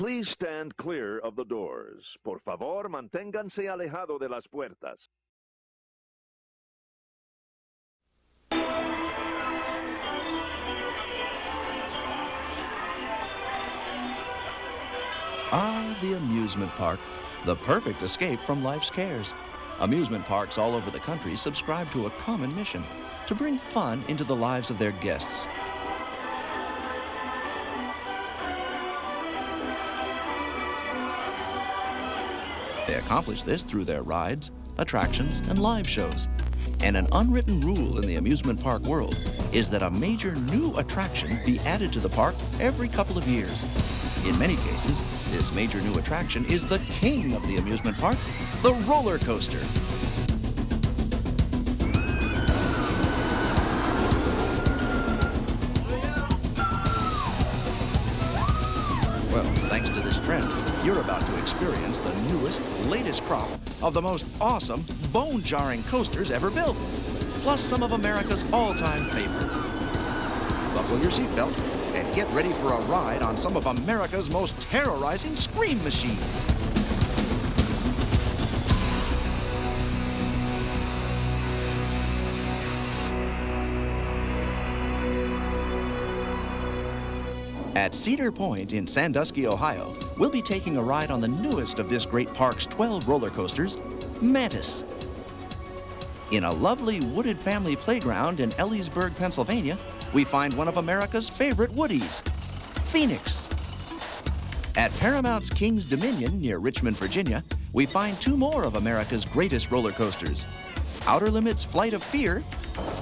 Please stand clear of the doors. Por favor, manténganse alejado de las puertas. Ah, the amusement park, the perfect escape from life's cares. Amusement parks all over the country subscribe to a common mission: to bring fun into the lives of their guests. They accomplish this through their rides, attractions, and live shows. And an unwritten rule in the amusement park world is that a major new attraction be added to the park every couple of years. In many cases, this major new attraction is the king of the amusement park, the roller coaster. Well, thanks to this trend, you're about to experience the newest, latest crop of the most awesome, bone-jarring coasters ever built, plus some of America's all-time favorites. Buckle your seatbelt and get ready for a ride on some of America's most terrorizing scream machines. At Cedar Point in Sandusky, Ohio, we'll be taking a ride on the newest of this great park's 12 roller coasters, Mantis. In a lovely wooded family playground in Ellisburg, Pennsylvania, we find one of America's favorite woodies, Phoenix. At Paramount's King's Dominion near Richmond, Virginia, we find two more of America's greatest roller coasters, Outer Limits Flight of Fear,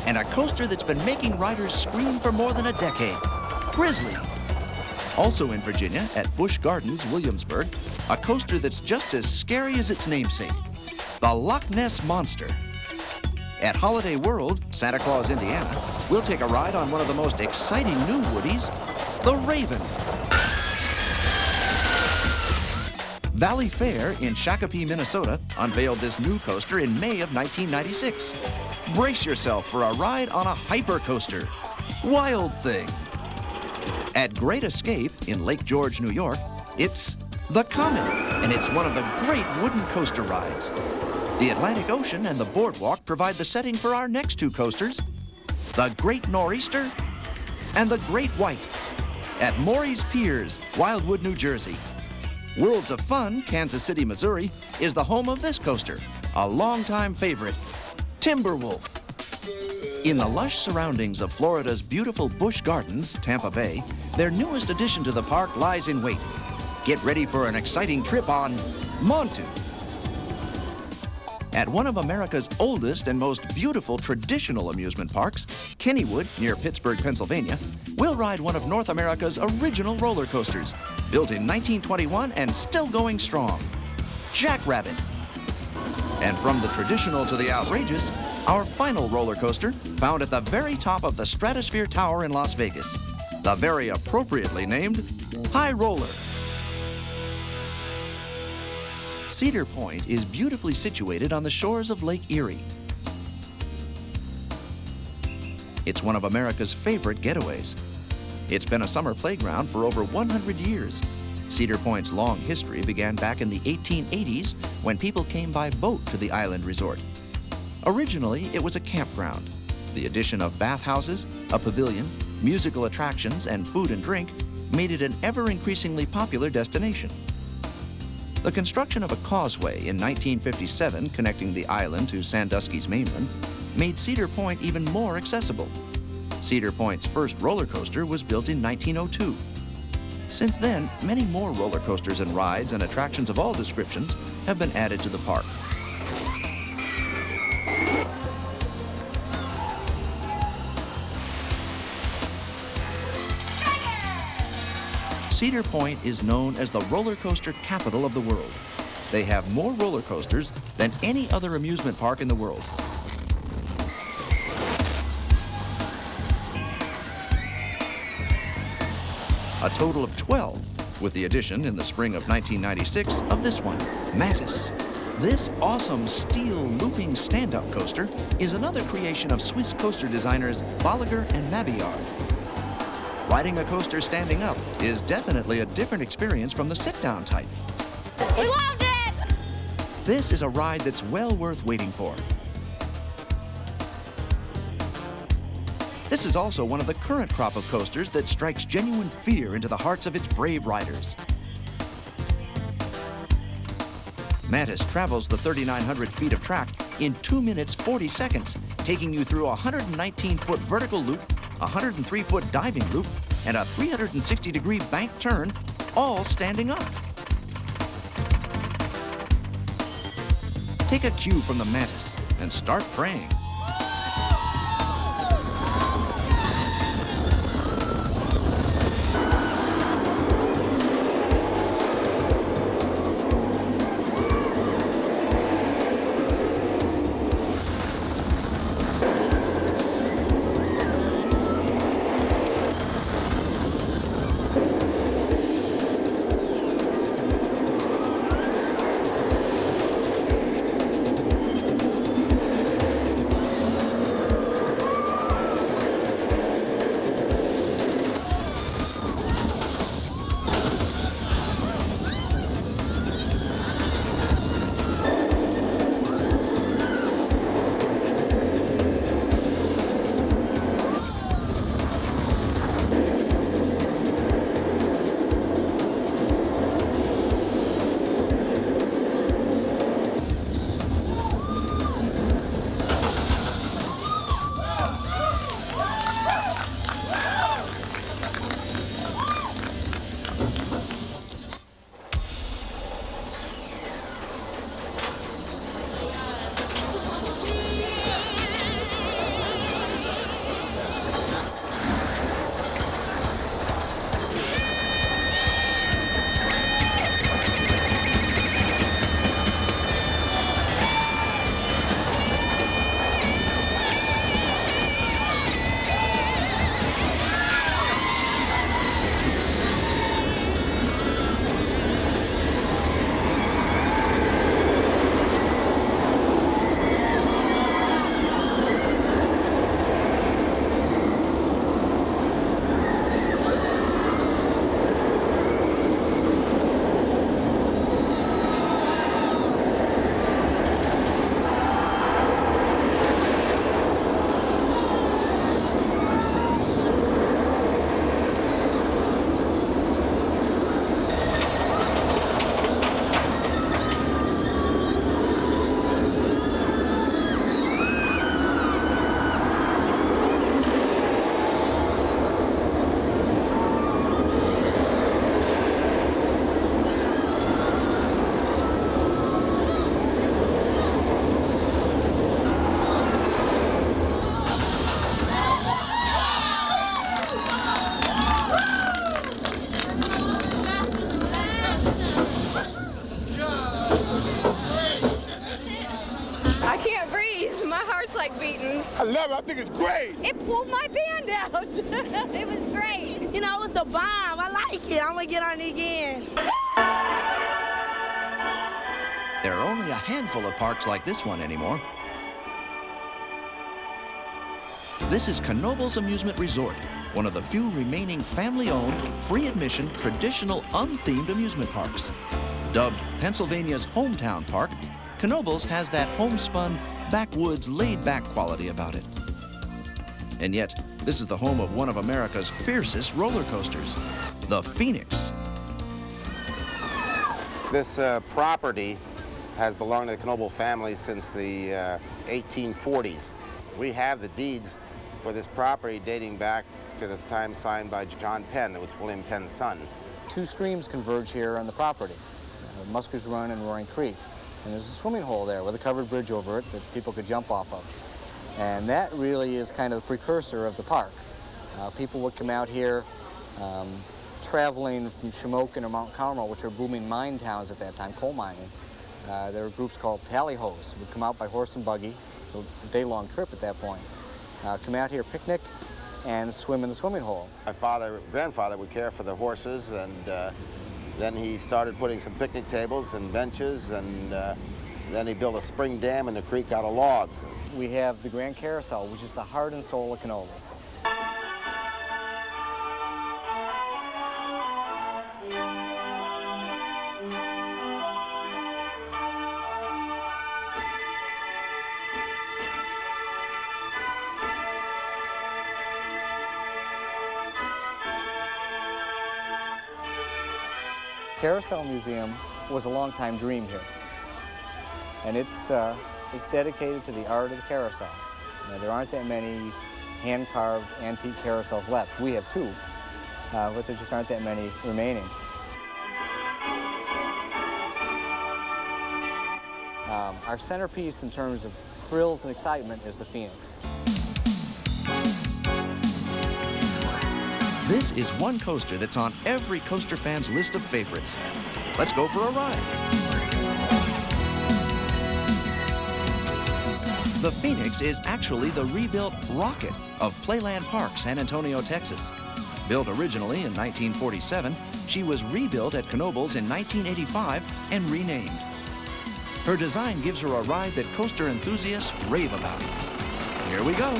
and a coaster that's been making riders scream for more than a decade, Grizzly. Also in Virginia, at Busch Gardens, Williamsburg, a coaster that's just as scary as its namesake, the Loch Ness Monster. At Holiday World, Santa Claus, Indiana, we'll take a ride on one of the most exciting new woodies, the Raven. Valley Fair in Shakopee, Minnesota, unveiled this new coaster in May of 1996. Brace yourself for a ride on a hypercoaster, Wild Thing. At Great Escape in Lake George, New York, it's the Comet, and it's one of the great wooden coaster rides. The Atlantic Ocean and the boardwalk provide the setting for our next two coasters, the Great Nor'easter and the Great White at Maury's Piers, Wildwood, New Jersey. Worlds of Fun, Kansas City, Missouri, is the home of this coaster, a longtime favorite, Timberwolf. In the lush surroundings of Florida's beautiful Busch Gardens, Tampa Bay, their newest addition to the park lies in wait. Get ready for an exciting trip on Montu. At one of America's oldest and most beautiful traditional amusement parks, Kennywood, near Pittsburgh, Pennsylvania, we'll ride one of North America's original roller coasters, built in 1921 and still going strong, Jackrabbit. And from the traditional to the outrageous, our final roller coaster, found at the very top of the Stratosphere Tower in Las Vegas, the very appropriately named High Roller. Cedar Point is beautifully situated on the shores of Lake Erie. It's one of America's favorite getaways. It's been a summer playground for over 100 years. Cedar Point's long history began back in the 1880s when people came by boat to the island resort. Originally, it was a campground. The addition of bathhouses, a pavilion, musical attractions, and food and drink made it an ever-increasingly popular destination. The construction of a causeway in 1957 connecting the island to Sandusky's mainland made Cedar Point even more accessible. Cedar Point's first roller coaster was built in 1902. Since then, many more roller coasters and rides and attractions of all descriptions have been added to the park. Cedar Point is known as the roller coaster capital of the world. They have more roller coasters than any other amusement park in the world. A total of 12, with the addition in the spring of 1996 of this one, Mantis. This awesome steel looping stand-up coaster is another creation of Swiss coaster designers Bolliger and Mabillard. riding a coaster standing up is definitely a different experience from the sit-down type. We loved it! This is a ride that's well worth waiting for. This is also one of the current crop of coasters that strikes genuine fear into the hearts of its brave riders. Mantis travels the 3,900 feet of track in 2 minutes 40 seconds, taking you through a 119-foot vertical loop, a 103-foot diving loop, and a 360-degree bank turn, all standing up. Take a cue from the Mantis and start praying. like beating. I love it. I think it's great. It pulled my band out. It was great. You know, it was the bomb. I like it. I'm going to get on it again. There are only a handful of parks like this one anymore. This is Knoebels Amusement Resort, one of the few remaining family-owned, free-admission, traditional, unthemed amusement parks. Dubbed Pennsylvania's hometown park, Knoebels has that homespun, backwoods, laid-back quality about it. And yet, this is the home of one of America's fiercest roller coasters, the Phoenix. This property has belonged to the Knoebel family since the 1840s. We have the deeds for this property dating back to the time signed by John Penn, that was William Penn's son. Two streams converge here on the property, Musker's Run and Roaring Creek. And there's a swimming hole there with a covered bridge over it that people could jump off of. And that really is kind of the precursor of the park. People would come out here traveling from Shamokin or Mount Carmel, which are booming mine towns at that time, coal mining. There were groups called tally-hos who would come out by horse and buggy, so a day-long trip at that point. Come out here, picnic, and swim in the swimming hole. My grandfather would care for the horses, and then he started putting some picnic tables and benches, and then he built a spring dam in the creek out of logs. We have the Grand Carousel, which is the heart and soul of Knoebels. Carousel Museum was a long-time dream here, and it's dedicated to the art of the carousel. Now, there aren't that many hand-carved antique carousels left. We have two, but there just aren't that many remaining. Our centerpiece in terms of thrills and excitement is the Phoenix. This is one coaster that's on every coaster fan's list of favorites. Let's go for a ride. The Phoenix is actually the rebuilt rocket of Playland Park, San Antonio, Texas. Built originally in 1947, she was rebuilt at Knoebels in 1985 and renamed. Her design gives her a ride that coaster enthusiasts rave about. Here we go.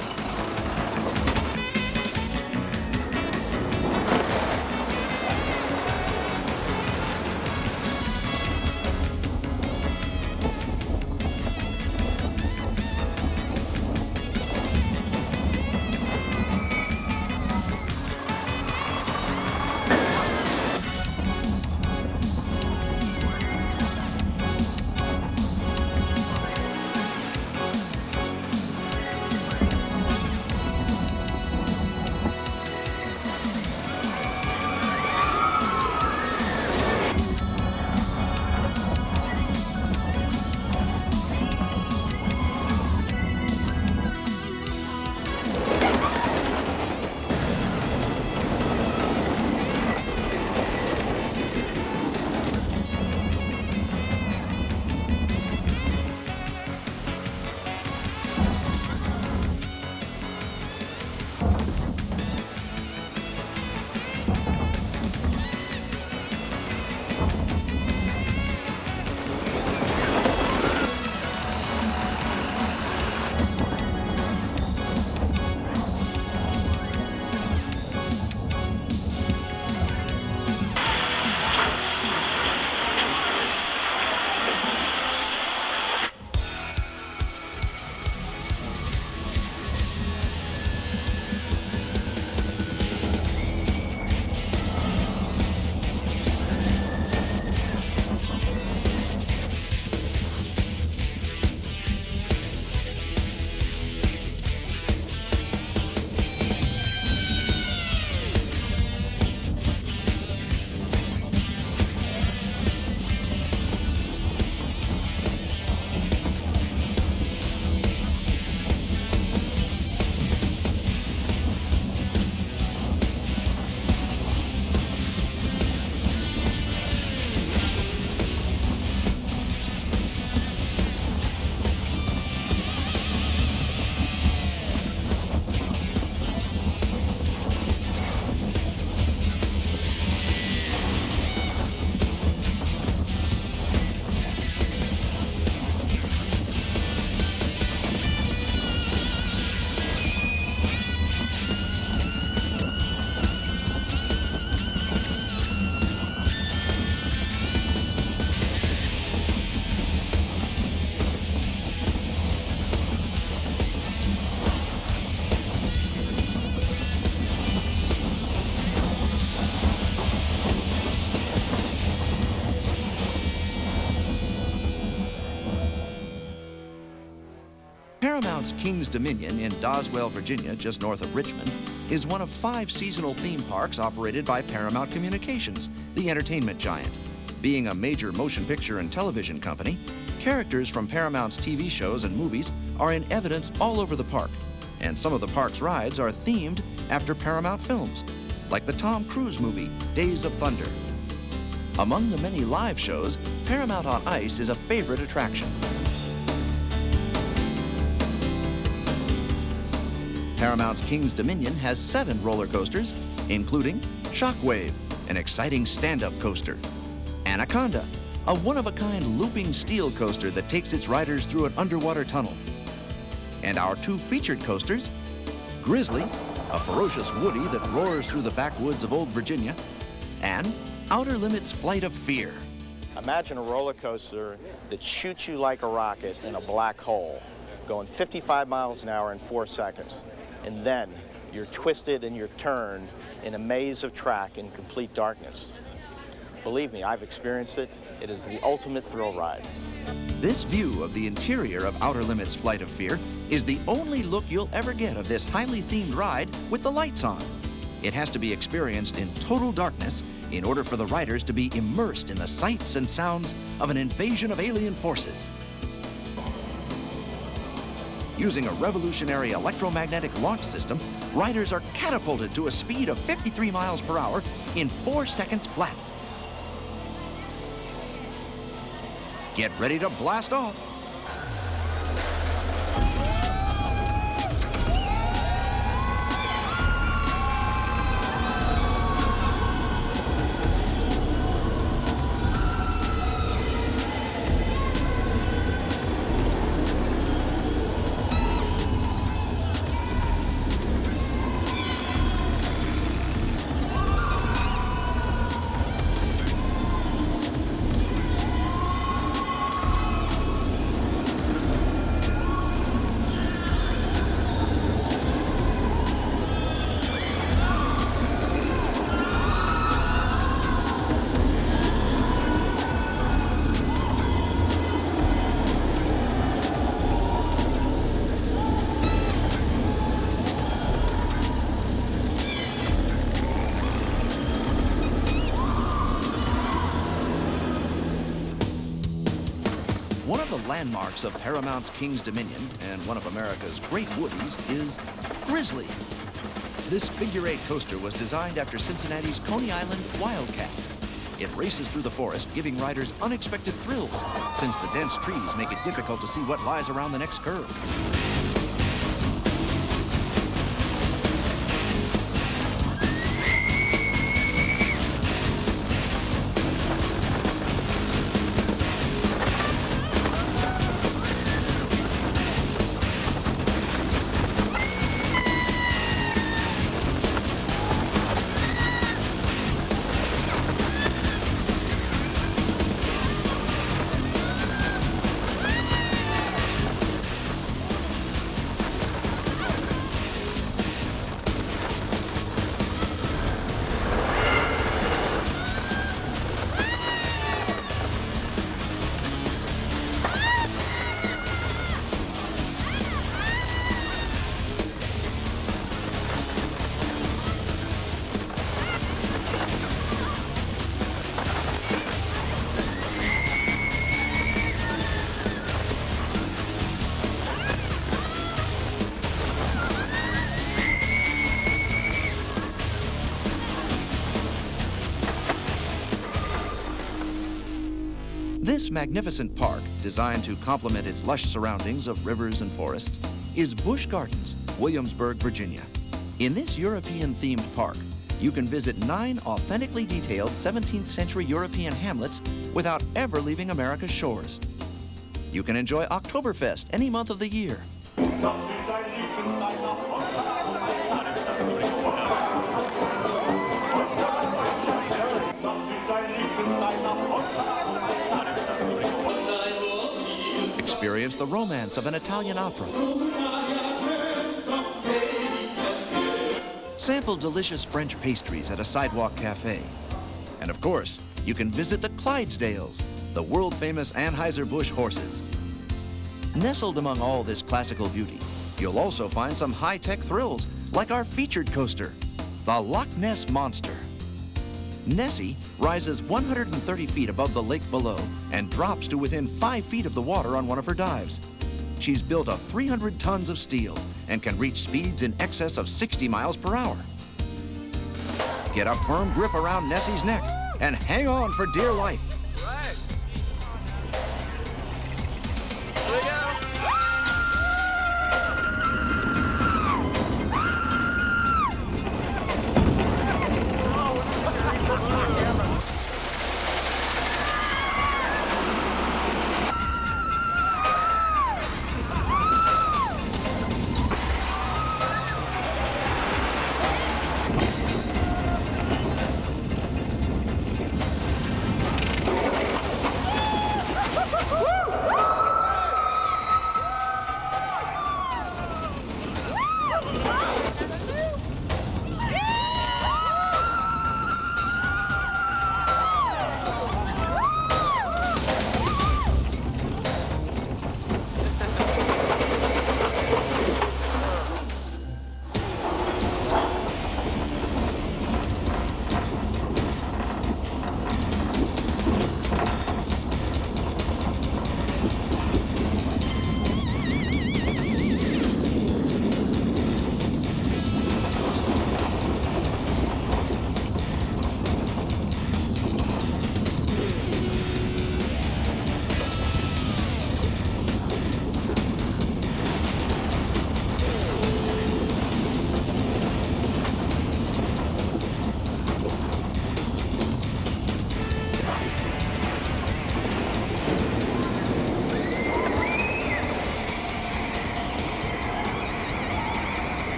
Paramount's King's Dominion in Doswell, Virginia, just north of Richmond, is one of 5 seasonal theme parks operated by Paramount Communications, the entertainment giant. Being a major motion picture and television company, characters from Paramount's TV shows and movies are in evidence all over the park, and some of the park's rides are themed after Paramount films, like the Tom Cruise movie, Days of Thunder. Among the many live shows, Paramount on Ice is a favorite attraction. Paramount's King's Dominion has 7 roller coasters, including Shockwave, an exciting stand-up coaster, Anaconda, a one-of-a-kind looping steel coaster that takes its riders through an underwater tunnel, and our 2 featured coasters, Grizzly, a ferocious woody that roars through the backwoods of Old Virginia, and Outer Limits Flight of Fear. Imagine a roller coaster that shoots you like a rocket in a black hole, going 55 miles an hour in 4 seconds. And then you're twisted and you're turned in a maze of track in complete darkness. Believe me, I've experienced it. It is the ultimate thrill ride. This view of the interior of Outer Limits Flight of Fear is the only look you'll ever get of this highly themed ride with the lights on. It has to be experienced in total darkness in order for the riders to be immersed in the sights and sounds of an invasion of alien forces. Using a revolutionary electromagnetic launch system, riders are catapulted to a speed of 53 miles per hour in 4 seconds flat. Get ready to blast off. One of the landmarks of Paramount's King's Dominion and one of America's great woodies is Grizzly. This figure-8 coaster was designed after Cincinnati's Coney Island Wildcat. It races through the forest, giving riders unexpected thrills, since the dense trees make it difficult to see what lies around the next curve. This magnificent park, designed to complement its lush surroundings of rivers and forests, is Busch Gardens, Williamsburg, Virginia. In this European-themed park, you can visit 9 authentically detailed 17th century European hamlets without ever leaving America's shores. You can enjoy Oktoberfest any month of the year. Experience the romance of an Italian opera. Sample delicious French pastries at a sidewalk cafe. And of course, you can visit the Clydesdales, the world-famous Anheuser-Busch horses. Nestled among all this classical beauty, you'll also find some high-tech thrills, like our featured coaster, the Loch Ness Monster. Nessie rises 130 feet above the lake below and drops to within 5 feet of the water on one of her dives. She's built of 300 tons of steel and can reach speeds in excess of 60 miles per hour. Get a firm grip around Nessie's neck and hang on for dear life.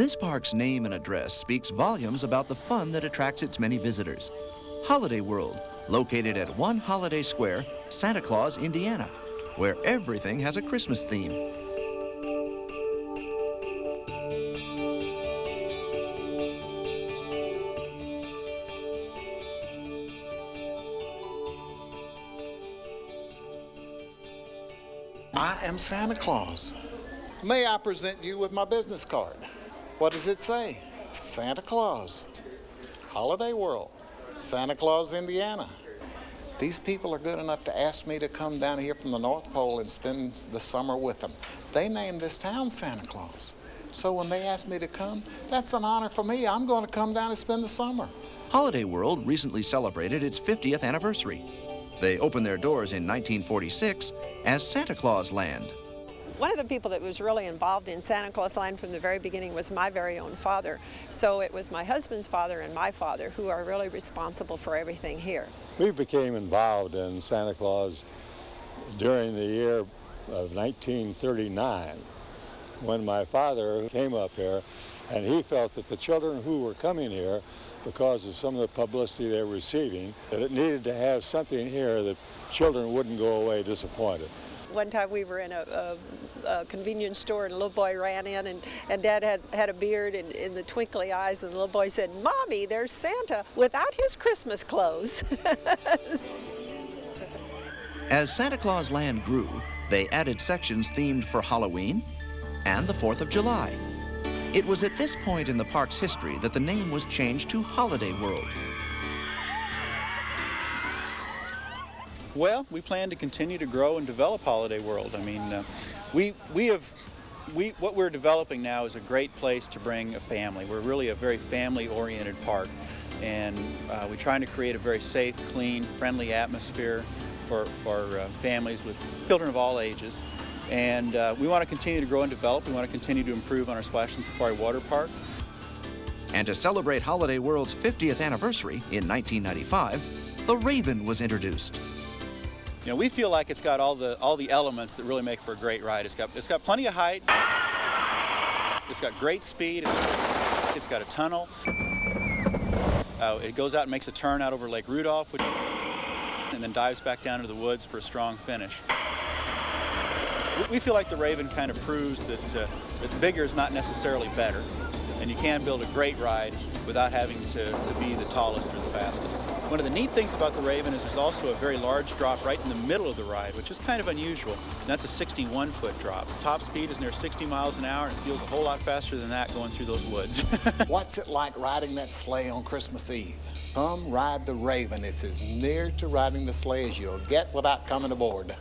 This park's name and address speaks volumes about the fun that attracts its many visitors. Holiday World, located at 1 Holiday Square, Santa Claus, Indiana, where everything has a Christmas theme. I am Santa Claus. May I present you with my business card? What does it say? Santa Claus, Holiday World, Santa Claus, Indiana. These people are good enough to ask me to come down here from the North Pole and spend the summer with them. They named this town Santa Claus. So when they ask me to come, that's an honor for me. I'm going to come down and spend the summer. Holiday World recently celebrated its 50th anniversary. They opened their doors in 1946 as Santa Claus Land. One of the people that was really involved in Santa Claus Land from the very beginning was my very own father. So it was my husband's father and my father who are really responsible for everything here. We became involved in Santa Claus during the year of 1939 when my father came up here, and he felt that the children who were coming here, because of some of the publicity they were receiving, that it needed to have something here that children wouldn't go away disappointed. One time we were in a convenience store and a little boy ran in and Dad had a beard and the twinkly eyes, and the little boy said, "Mommy, there's Santa without his Christmas clothes." As Santa Claus Land grew, they added sections themed for Halloween and the 4th of July. It was at this point in the park's history that the name was changed to Holiday World. Well, we plan to continue to grow and develop Holiday World. I mean, what we're developing now is a great place to bring a family. We're really a very family-oriented park, and we're trying to create a very safe, clean, friendly atmosphere for families with children of all ages. And we want to continue to grow and develop. We want to continue to improve on our Splash and Safari Water Park. And to celebrate Holiday World's 50th anniversary in 1995, the Raven was introduced. You know, we feel like it's got all the elements that really make for a great ride. It's got plenty of height. It's got great speed. It's got a tunnel. It goes out and makes a turn out over Lake Rudolph, and then dives back down into the woods for a strong finish. We feel like the Raven kind of proves that bigger is not necessarily better, and you can build a great ride without having to be the tallest or the fastest. One of the neat things about the Raven is there's also a very large drop right in the middle of the ride, which is kind of unusual, and that's a 61-foot drop. Top speed is near 60 miles an hour, and it feels a whole lot faster than that going through those woods. What's it like riding that sleigh on Christmas Eve? Come ride the Raven. It's as near to riding the sleigh as you'll get without coming aboard.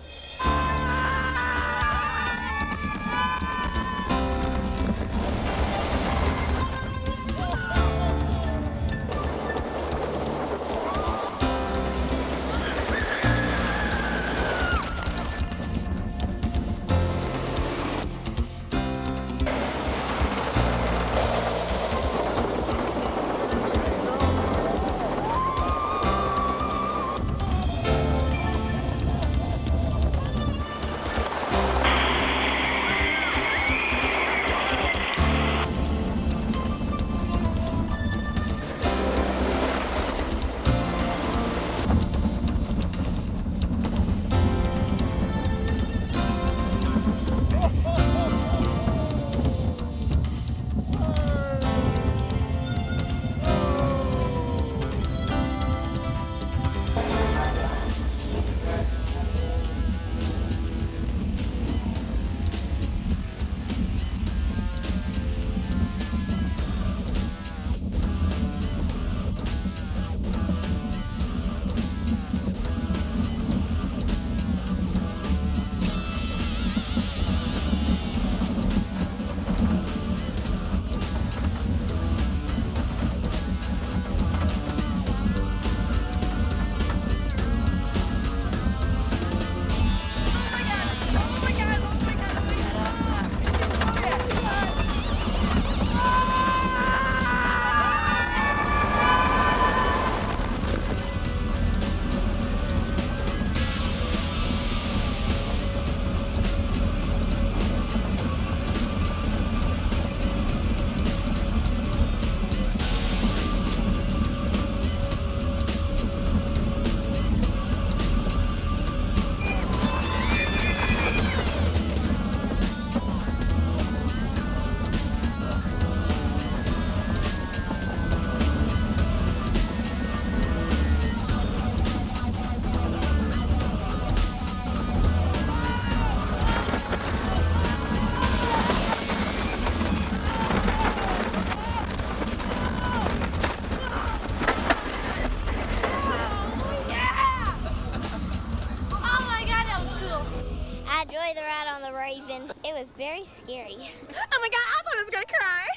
was very scary. Oh my God, I thought I was gonna cry.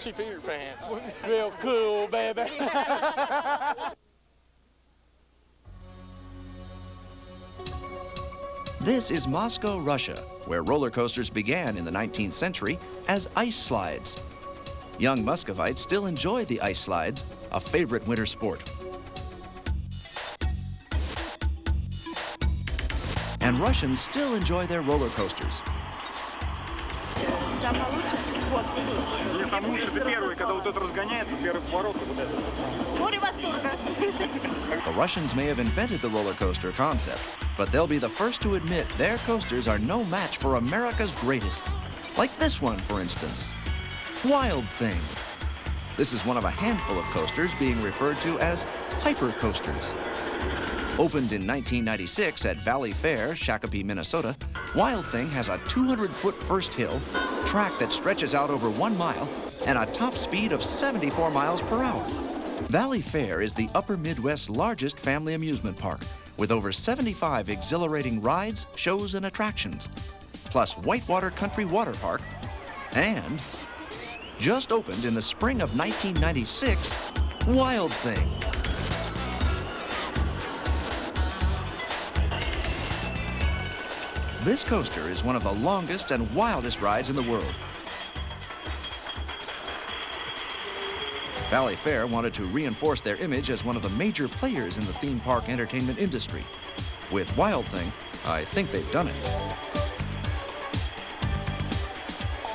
She peed her pants. Real cool, baby. This is Moscow, Russia, where roller coasters began in the 19th century as ice slides. Young Muscovites still enjoy the ice slides, a favorite winter sport. And Russians still enjoy their roller coasters. The Russians may have invented the roller coaster concept, but they'll be the first to admit their coasters are no match for America's greatest. Like this one, for instance. Wild Thing. This is one of a handful of coasters being referred to as hyper coasters. Opened in 1996 at Valley Fair, Shakopee, Minnesota, Wild Thing has a 200-foot first hill, track that stretches out over 1 mile, and a top speed of 74 miles per hour. Valley Fair is the Upper Midwest's largest family amusement park, with over 75 exhilarating rides, shows, and attractions, plus Whitewater Country Water Park, and just opened in the spring of 1996, Wild Thing. This coaster is one of the longest and wildest rides in the world. Valley Fair wanted to reinforce their image as one of the major players in the theme park entertainment industry. With Wild Thing, I think they've done it.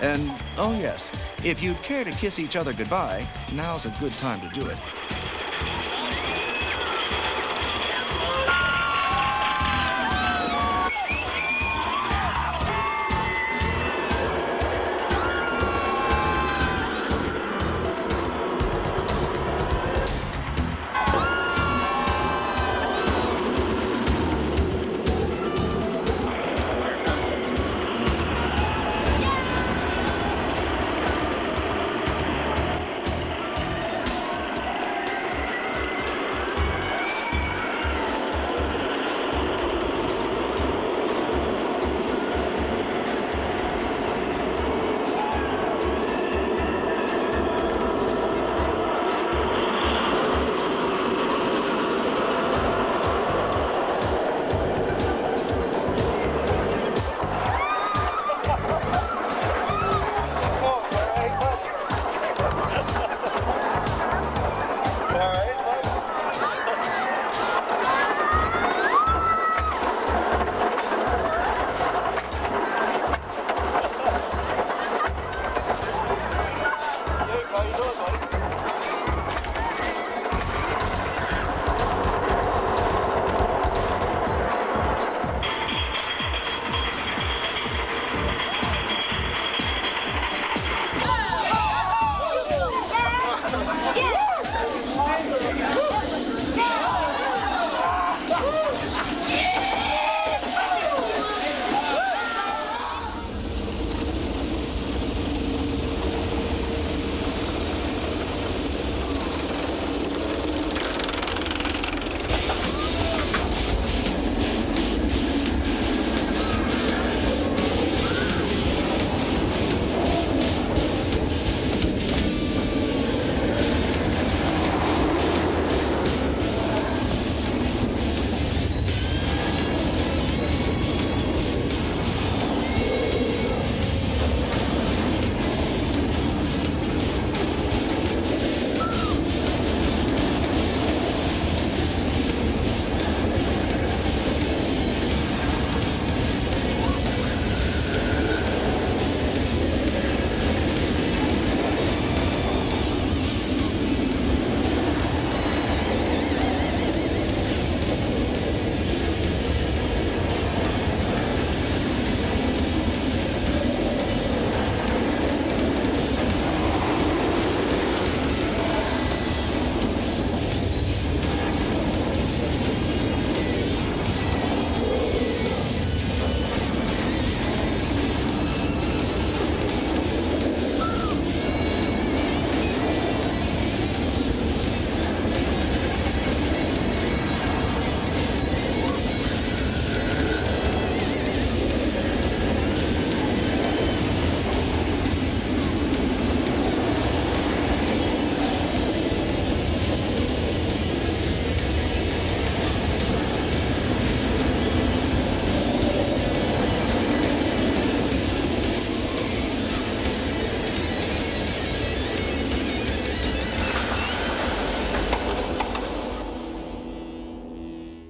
And, oh yes, if you'd care to kiss each other goodbye, now's a good time to do it.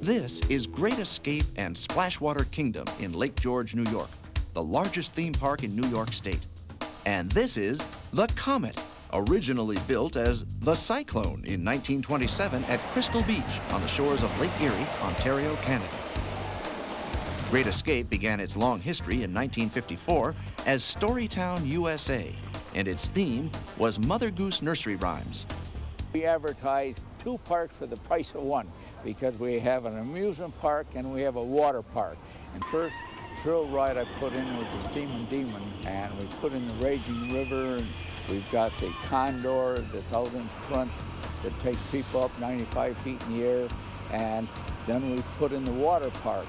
This is Great Escape and Splashwater Kingdom in Lake George, New York, the largest theme park in New York State. And this is the Comet, originally built as the Cyclone in 1927 at Crystal Beach on the shores of Lake Erie, Ontario, Canada. Great Escape began its long history in 1954 as Storytown, USA, and its theme was Mother Goose nursery rhymes. We advertise 2 parks for the price of 1 because we have an amusement park and we have a water park. And first thrill ride I put in was the Steamin' Demon, and we put in the Raging River, and we've got the Condor that's out in front that takes people up 95 feet in the air, and then we put in the water park.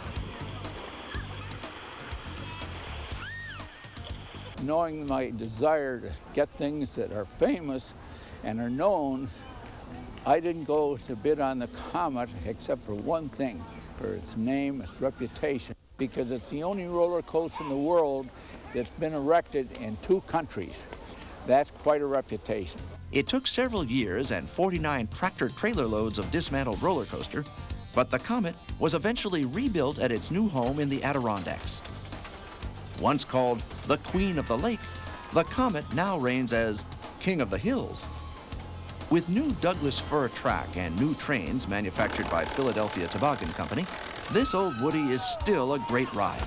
Knowing my desire to get things that are famous and are known, I didn't go to bid on the Comet except for one thing, for its name, its reputation, because it's the only roller coaster in the world that's been erected in 2 countries. That's quite a reputation. It took several years and 49 tractor-trailer loads of dismantled roller coaster, but the Comet was eventually rebuilt at its new home in the Adirondacks. Once called the Queen of the Lake, the Comet now reigns as King of the Hills. With new Douglas fir track and new trains manufactured by Philadelphia Toboggan Company, this old Woody is still a great ride.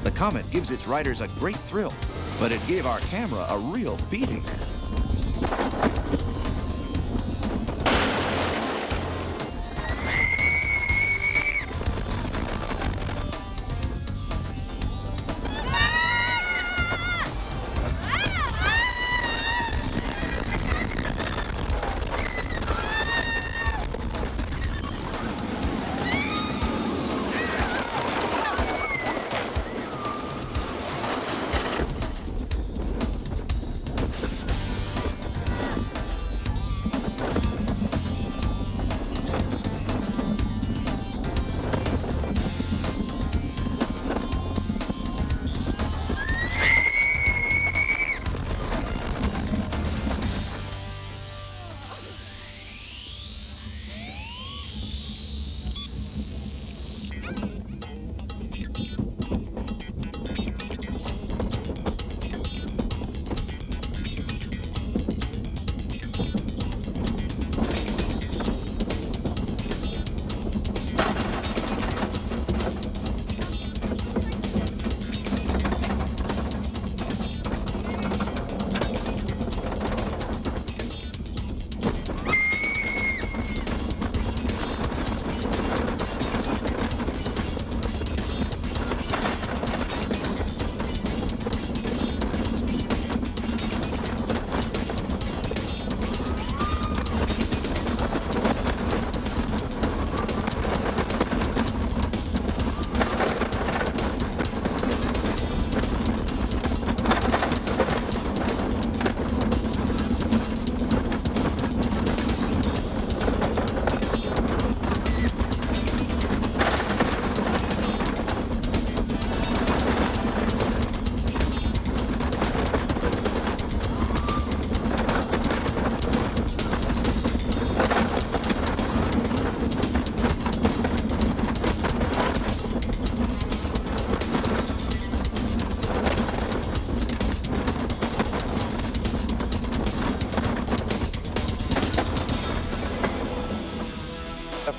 The Comet gives its riders a great thrill, but it gave our camera a real beating.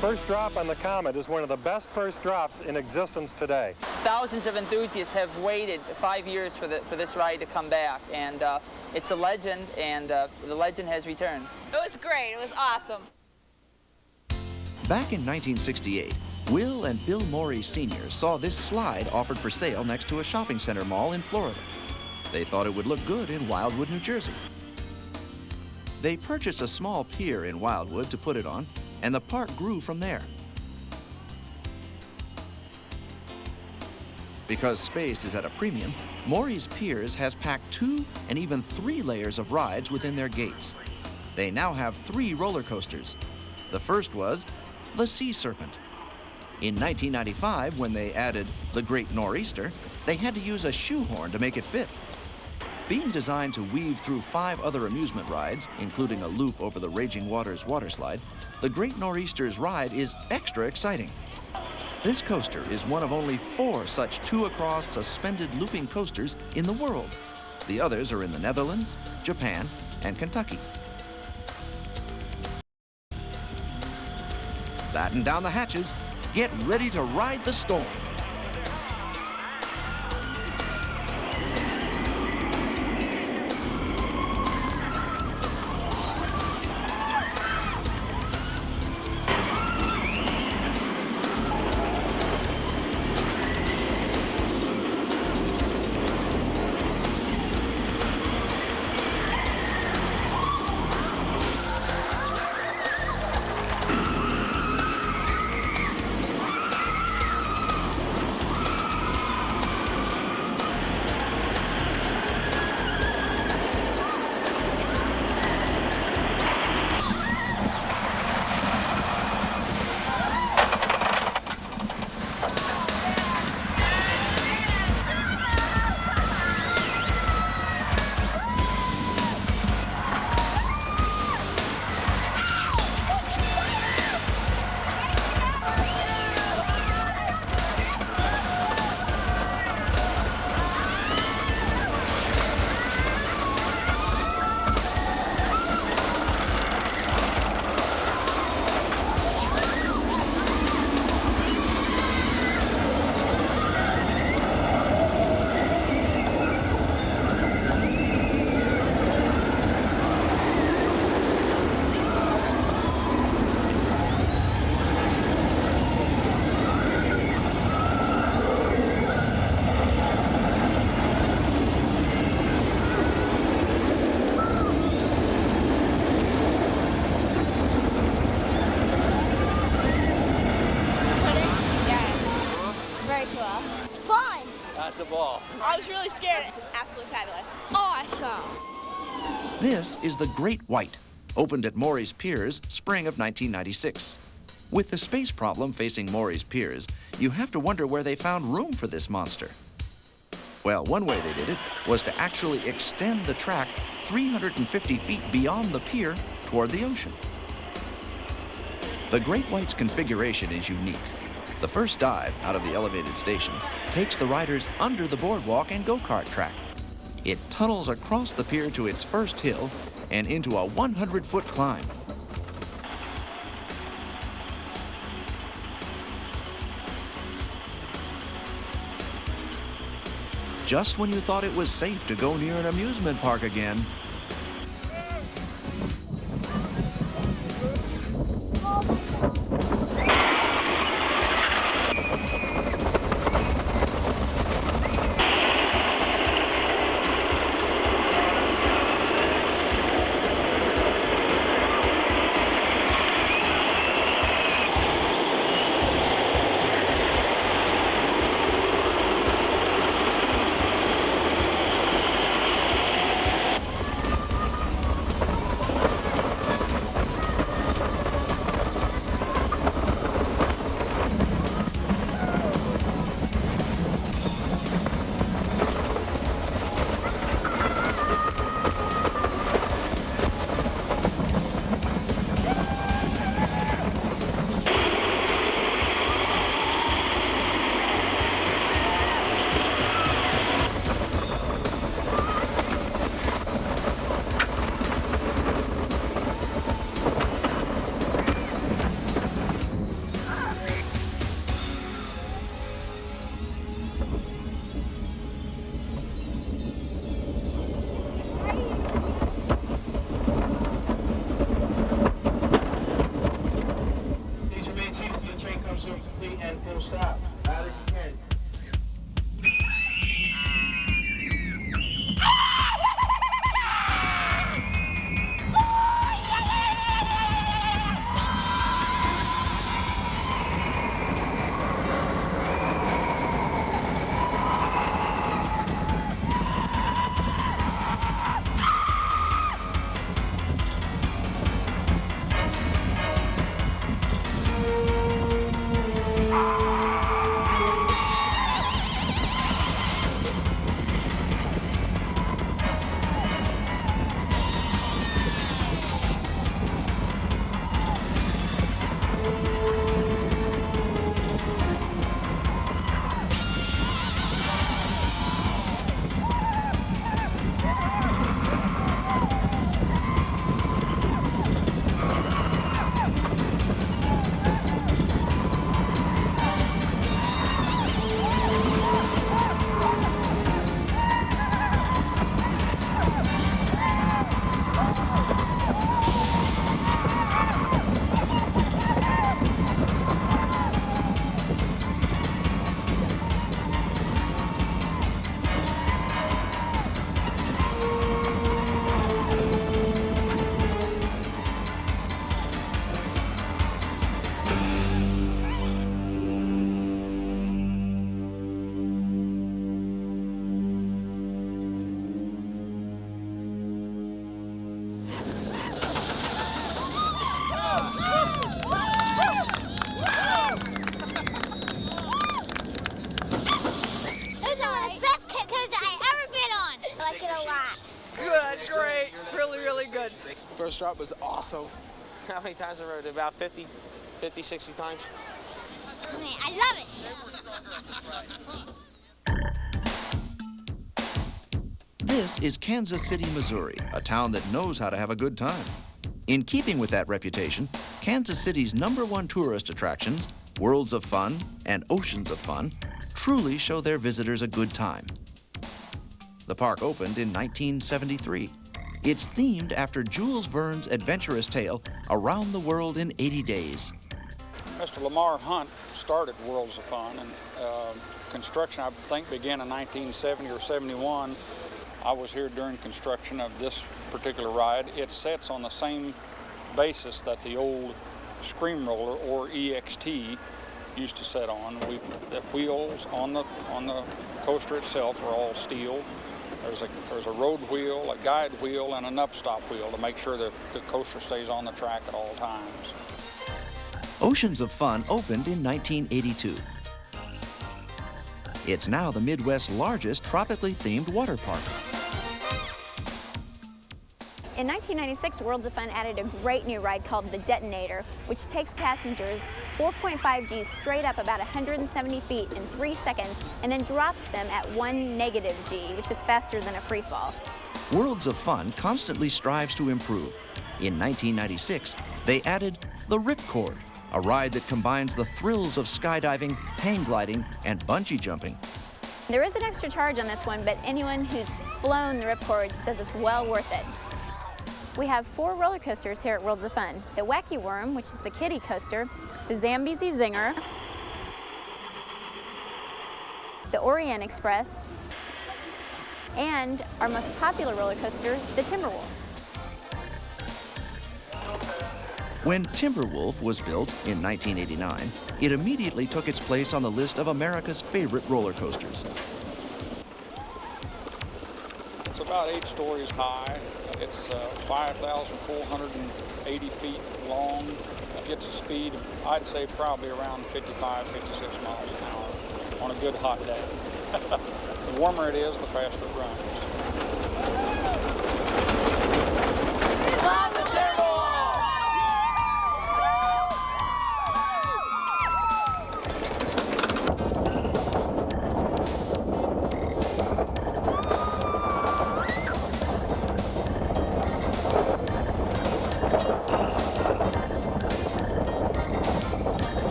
First drop on the Comet is one of the best first drops in existence today. Thousands of enthusiasts have waited 5 years for this ride to come back, and it's a legend, and the legend has returned. It was great. It was awesome. Back in 1968, Will and Bill Morey Sr. saw this slide offered for sale next to a shopping center mall in Florida. They thought it would look good in Wildwood, New Jersey. They purchased a small pier in Wildwood to put it on, and the park grew from there. Because space is at a premium, Morey's Piers has packed 2 and even 3 layers of rides within their gates. They now have 3 roller coasters. The first was the Sea Serpent. In 1995, when they added the Great Nor'easter, they had to use a shoehorn to make it fit. Being designed to weave through 5 other amusement rides, including a loop over the Raging Waters waterslide, the Great Nor'easter's ride is extra exciting. This coaster is one of only 4 such 2-across suspended looping coasters in the world. The others are in the Netherlands, Japan, and Kentucky. Batten down the hatches. Get ready to ride the storm. That's a ball. I was really scared. This was absolutely fabulous. Awesome. This is the Great White, opened at Morey's Piers, spring of 1996. With the space problem facing Morey's Piers, you have to wonder where they found room for this monster. Well, one way they did it was to actually extend the track 350 feet beyond the pier toward the ocean. The Great White's configuration is unique. The first dive out of the elevated station takes the riders under the boardwalk and go-kart track. It tunnels across the pier to its first hill and into a 100-foot climb. Just when you thought it was safe to go near an amusement park again, first drop was awesome. How many times I rode it? About 50, 60 times. I love it. This is Kansas City, Missouri, a town that knows how to have a good time. In keeping with that reputation, Kansas City's #1 tourist attractions, Worlds of Fun and Oceans of Fun, truly show their visitors a good time. The park opened in 1973. It's themed after Jules Verne's adventurous tale, Around the World in 80 Days. Mr. Lamar Hunt started Worlds of Fun, and construction, I think, began in 1970 or 71. I was here during construction of this particular ride. It sets on the same basis that the old Scream Roller, or EXT, used to set on. The wheels on the coaster itself are all steel. There's a road wheel, a guide wheel, and an upstop wheel to make sure that the coaster stays on the track at all times. Oceans of Fun opened in 1982. It's now the Midwest's largest tropically themed water park. In 1996, Worlds of Fun added a great new ride called the Detonator, which takes passengers 4.5 Gs straight up about 170 feet in 3 seconds and then drops them at 1 negative G, which is faster than a free fall. Worlds of Fun constantly strives to improve. In 1996, they added the Ripcord, a ride that combines the thrills of skydiving, hang gliding, and bungee jumping. There is an extra charge on this one, but anyone who's flown the Ripcord says it's well worth it. We have 4 roller coasters here at Worlds of Fun. The Wacky Worm, which is the kiddie coaster, the Zambezi Zinger, the Orient Express, and our most popular roller coaster, the Timberwolf. When Timberwolf was built in 1989, it immediately took its place on the list of America's favorite roller coasters. It's about 8 stories high. It's 5,480 feet long. It gets a speed, I'd say, probably around 55, 56 miles an hour on a good hot day. The warmer it is, the faster it runs. Love the Timberwolf!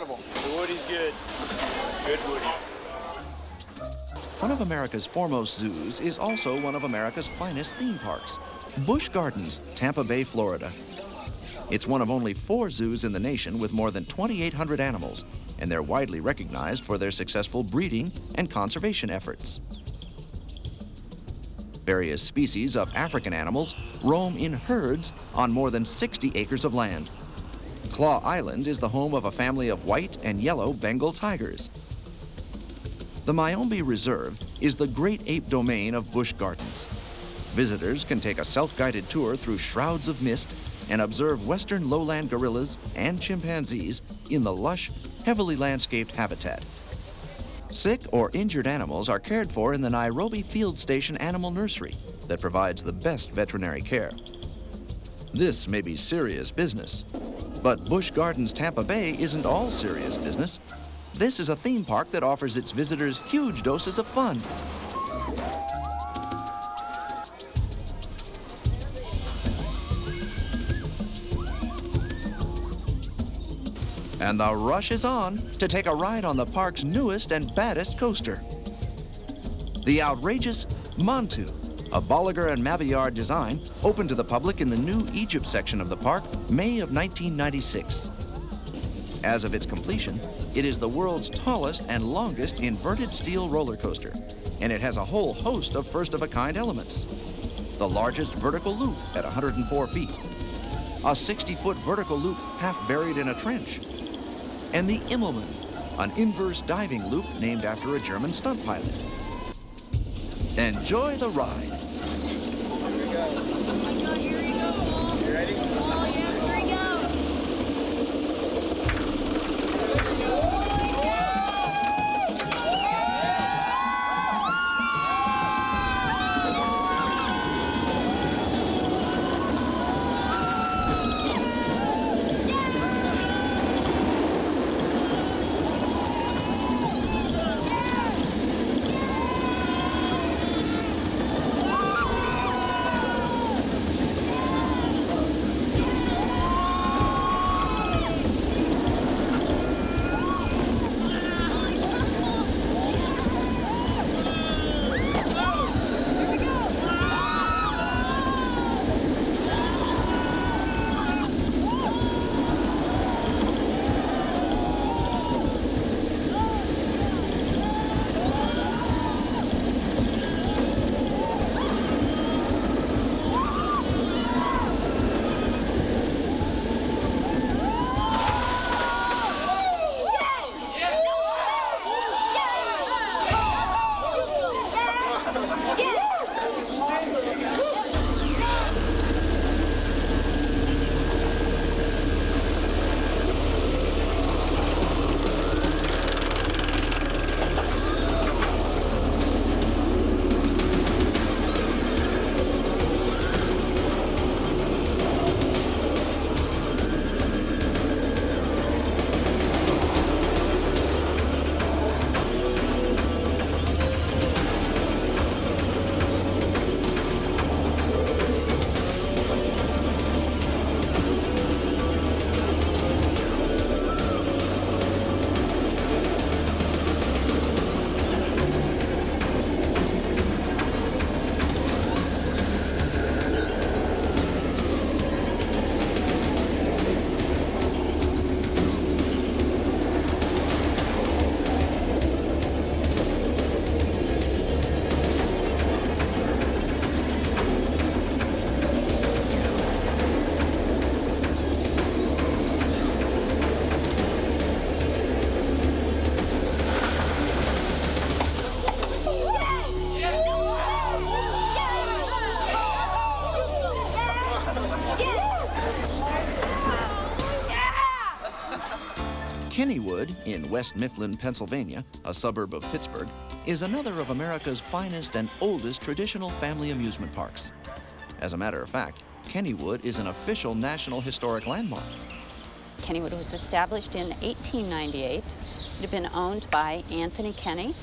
incredible. The Woody's good. Good Woody. One of America's foremost zoos is also one of America's finest theme parks, Busch Gardens, Tampa Bay, Florida. It's one of only 4 zoos in the nation with more than 2,800 animals, and they're widely recognized for their successful breeding and conservation efforts. Various species of African animals roam in herds on more than 60 acres of land. Claw Island is the home of a family of white and yellow Bengal tigers. The Myombe Reserve is the great ape domain of Busch Gardens. Visitors can take a self-guided tour through shrouds of mist and observe western lowland gorillas and chimpanzees in the lush, heavily landscaped habitat. Sick or injured animals are cared for in the Nairobi Field Station Animal Nursery that provides the best veterinary care. This may be serious business, but Busch Gardens Tampa Bay isn't all serious business. This is a theme park that offers its visitors huge doses of fun. And the rush is on to take a ride on the park's newest and baddest coaster. The outrageous Montu, a Bolliger and Mabillard design, opened to the public in the new Egypt section of the park, May of 1996. As of its completion, it is the world's tallest and longest inverted steel roller coaster, and it has a whole host of first-of-a-kind elements. The largest vertical loop at 104 feet, a 60-foot vertical loop half buried in a trench, and the Immelmann, an inverse diving loop named after a German stunt pilot. Enjoy the ride. Here we go. Here we go. You ready? Oh, yes, here we go. Kennywood in West Mifflin, Pennsylvania, a suburb of Pittsburgh, is another of America's finest and oldest traditional family amusement parks. As a matter of fact, Kennywood is an official National Historic Landmark. Kennywood was established in 1898. It had been owned by Anthony Kenny.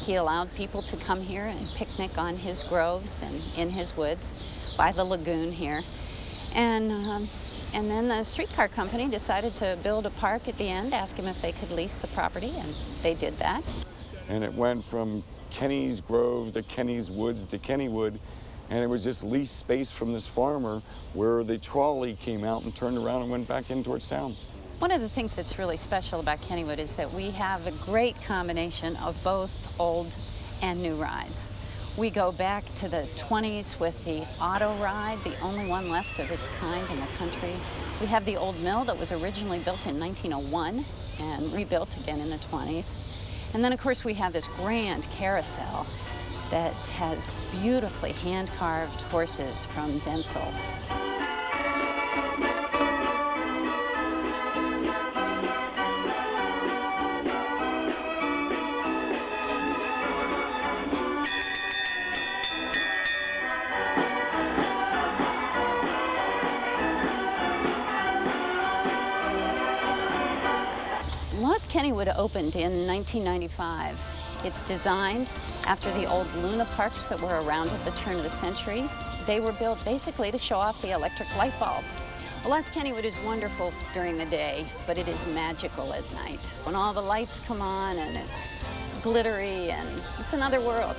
He allowed people to come here and picnic on his groves and in his woods by the lagoon here. And And then the streetcar company decided to build a park at the end, ask them if they could lease the property, and they did that. And it went from Kenny's Grove to Kenny's Woods to Kennywood, and it was just leased space from this farmer where the trolley came out and turned around and went back in towards town. One of the things that's really special about Kennywood is that we have a great combination of both old and new rides. We go back to the 20s with the auto ride, the only one left of its kind in the country. We have the old mill that was originally built in 1901 and rebuilt again in the 20s. And then, of course, we have this grand carousel that has beautifully hand-carved horses from Densel. Kennywood opened in 1995. It's designed after the old Luna parks that were around at the turn of the century. They were built basically to show off the electric light bulb. Well, Lost Kennywood is wonderful during the day, but it is magical at night. When all the lights come on and it's glittery and it's another world.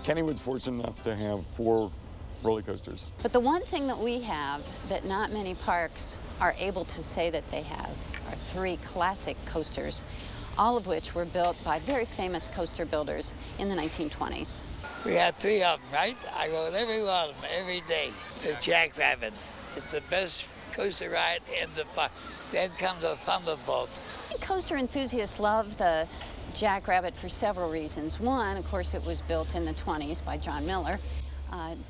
Kennywood's fortunate enough to have 4 roller coasters. But the one thing that we have that not many parks are able to say that they have are 3 classic coasters, all of which were built by very famous coaster builders in the 1920s. We have 3 of them, right? I go on every one of them every day. The Jackrabbit. It's the best coaster ride in the park. Then comes a Thunderbolt. Coaster enthusiasts love the Jackrabbit for several reasons. One, of course, it was built in the 20s by John Miller.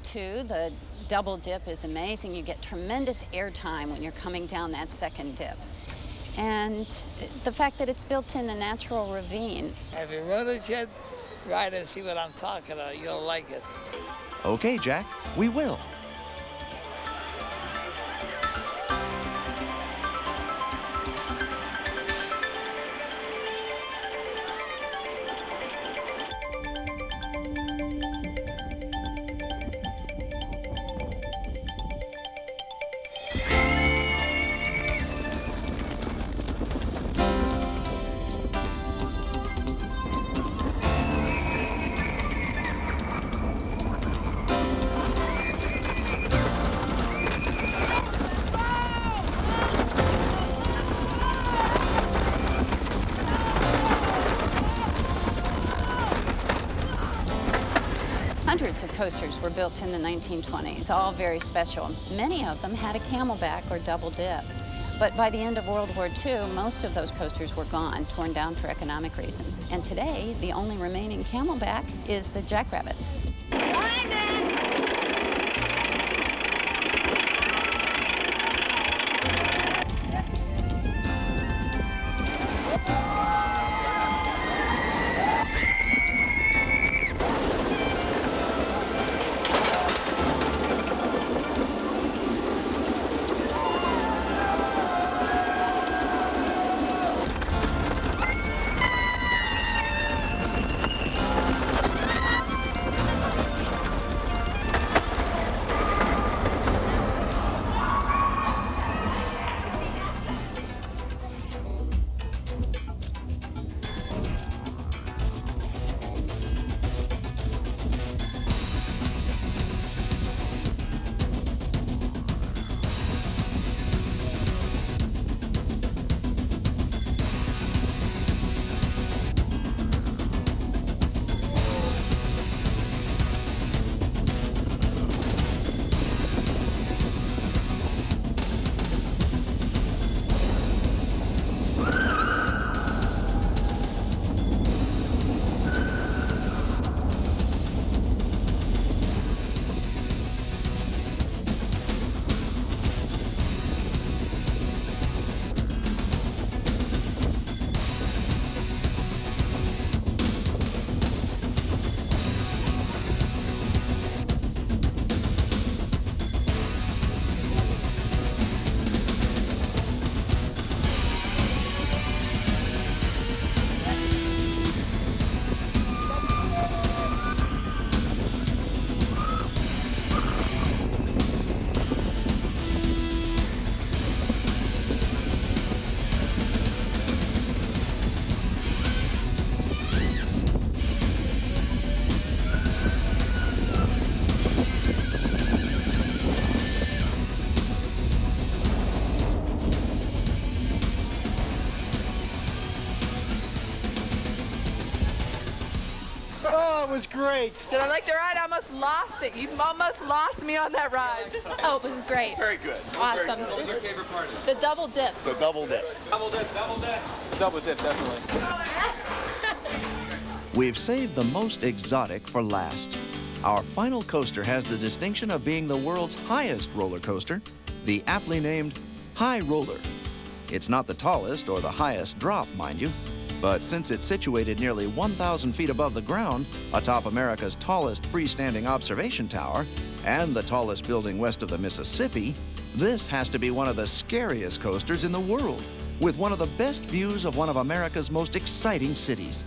2, the double dip is amazing. You get tremendous airtime when you're coming down that second dip. And the fact that it's built in a natural ravine. Have you rode it yet? Ride and see what I'm talking about. You'll like it. Okay, Jack, we will. Hundreds of coasters were built in the 1920s, all very special. Many of them had a camelback or double dip. But by the end of World War II, most of those coasters were gone, torn down for economic reasons. And today, the only remaining camelback is the Jackrabbit. was great. Did I like the ride? I almost lost it. You almost lost me on that ride. Oh, it was great. Very good. Awesome. What was your favorite part? The double dip. The double dip. Double dip, double dip. Double dip, definitely. We've saved the most exotic for last. Our final coaster has the distinction of being the world's highest roller coaster, the aptly named High Roller. It's not the tallest or the highest drop, mind you, but since it's situated nearly 1,000 feet above the ground, atop America's tallest freestanding observation tower, and the tallest building west of the Mississippi, this has to be one of the scariest coasters in the world, with one of the best views of one of America's most exciting cities.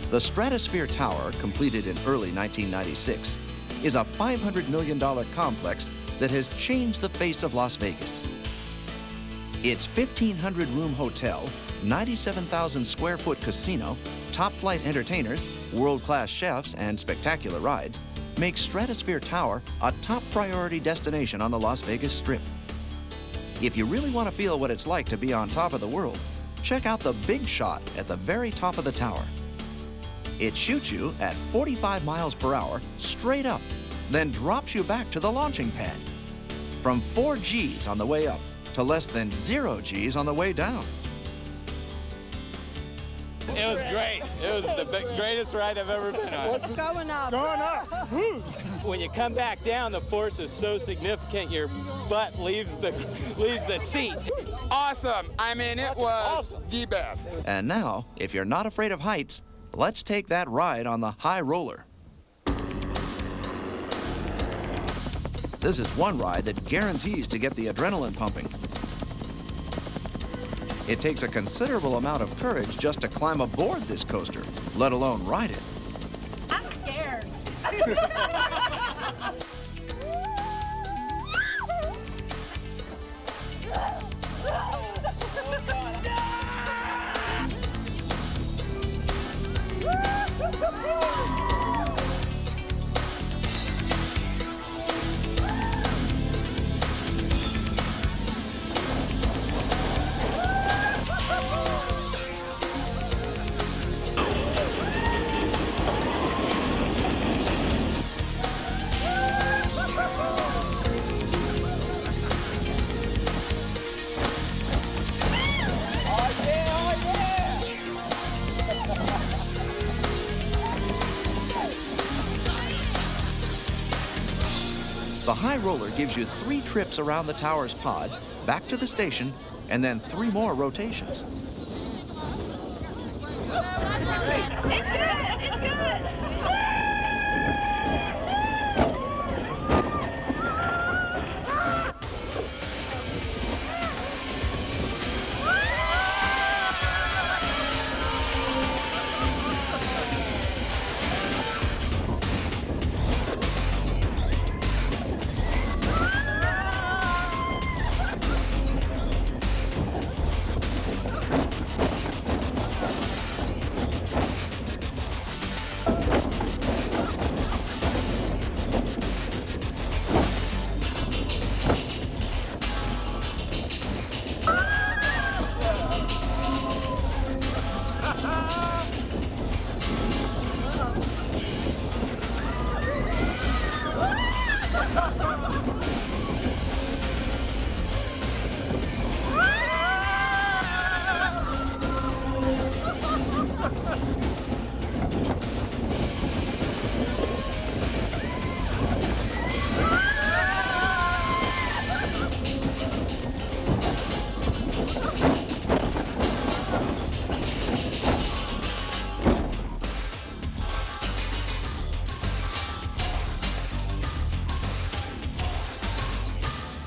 The Stratosphere Tower, completed in early 1996, is a $500 million complex that has changed the face of Las Vegas. Its 1,500-room hotel, 97,000 square foot casino, top-flight entertainers, world-class chefs, and spectacular rides make Stratosphere Tower a top priority destination on the Las Vegas Strip. If you really want to feel what it's like to be on top of the world, check out the Big Shot at the very top of the tower. It shoots you at 45 miles per hour straight up, then drops you back to the launching pad. From 4 Gs on the way up to less than 0 Gs on the way down. It was great. It was the greatest ride I've ever been on. What's going up? Going up. When you come back down, the force is so significant, your butt leaves the seat. Awesome. I mean, it was the best. And now, if you're not afraid of heights, let's take that ride on the High Roller. This is one ride that guarantees to get the adrenaline pumping. It takes a considerable amount of courage just to climb aboard this coaster, let alone ride it. I'm scared. The High Roller gives you 3 trips around the tower's pod, back to the station, and then 3 more rotations.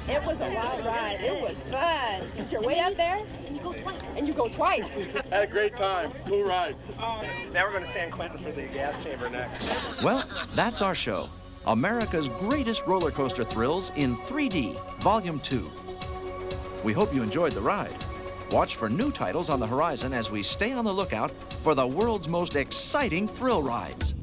It was a wild ride. It was fun. Is your way up there? And you go twice. And you go twice. Had a great time. Cool ride. Now we're going to San Quentin for the gas chamber next. Well, that's our show. America's greatest roller coaster thrills in 3D, Volume 2. We hope you enjoyed the ride. Watch for new titles on the horizon as we stay on the lookout for the world's most exciting thrill rides.